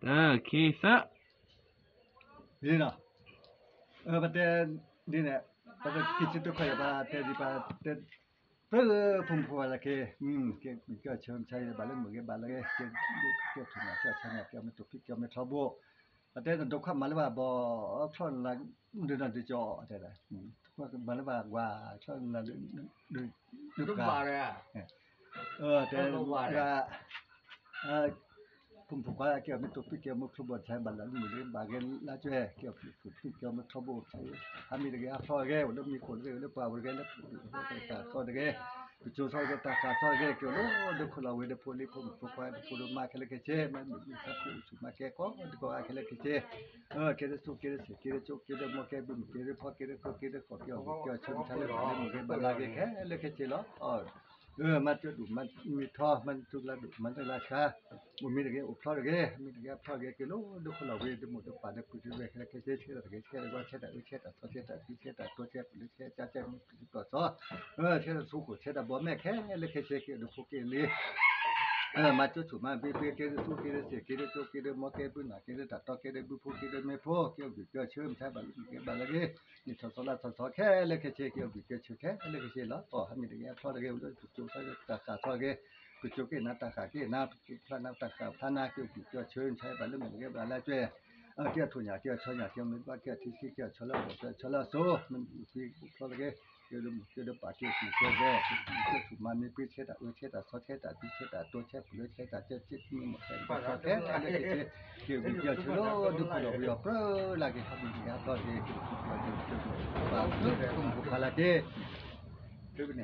Kisa. Dina. But then, Dina, but the kitchen to call about Teddy Pat. From Pualake, get some China balloon, get ballet, get to pick your trouble. But then don't come Malava, turn like do not the jaw. Malava, wow, turn like the bar. From Pukaya, get to pick your trouble, Chamberlain, bargain, like get pick your trouble. I mean, again, for again, let me call the power again. For the game, which was all get that target, the color with the police from Pukaya, the Michael Kache, my call, the go I can let it. Get it to get it, get a mockable, get a pocket, get a copy of your children, but like a look at you or. มันจะดูมันมีท่อมันจุดละดูมันจะราคามันมีอะไรอุปกรณ์อะไรมีอะไรพออะไรกิโลดูคนเราเวทหมดป่าเนี่ยพูดถึงเวทแค่เชื่ออะไรเชื่อว่าเชื่อแต่เชื่อแต่ตัวเชื่อแต่ที่เชื่อแต่ตัวเชื่อหรือเชื่อจะเชื่อตัวซ้อเชื่อสู้กูเชื่อแต่บ่แม่แค่เลยแค่เชื่อกี่ดูพวกกี่นี่มาจุดสุดมาเบี้ยกี่สู้กี่เสียกี่โจกี่มอกี่ปุ่นหนากี่ตัดต่อกี่บุพกี่ไม่พอกี่บิดกี่เชื่อมใช่บ้างกี่บ้างอะไรนี่ทศละทศแค่เลยแค่เชื่อกี่บิดกี่เชื่อแค่เลยแค่เชื่อละอ๋อมีอะไรพออะไรก็จุดใช่ตัดตัดต่อกี่จุดกี่นัดตัดขากี่นับพระนับตัดขาพระนากี่บิดกี่เชื่อมใช่บ้างอะไรกี่บ้างอะไรช่วยกี่ทุนยากี่ชอยากี่มันว่ากี่ที่กี่ชละชละโซ่มันที่พออะไรกี่ปากกี่เชื่อแก่ถูกมันมีพิเศษเชื่อแต่ซอเชื่อแต่พิเศษตัวเชื่อผู้เชื่อแต่เชื่อมีหมดเลยซอแค่อะไรกี่บิดกี่เชื่อดูคนเราเยอะเพราะอะไรกี่ทำอย่างนี้ก็กี่บางทีบางทีคุณบุคลากรดูเป็นไง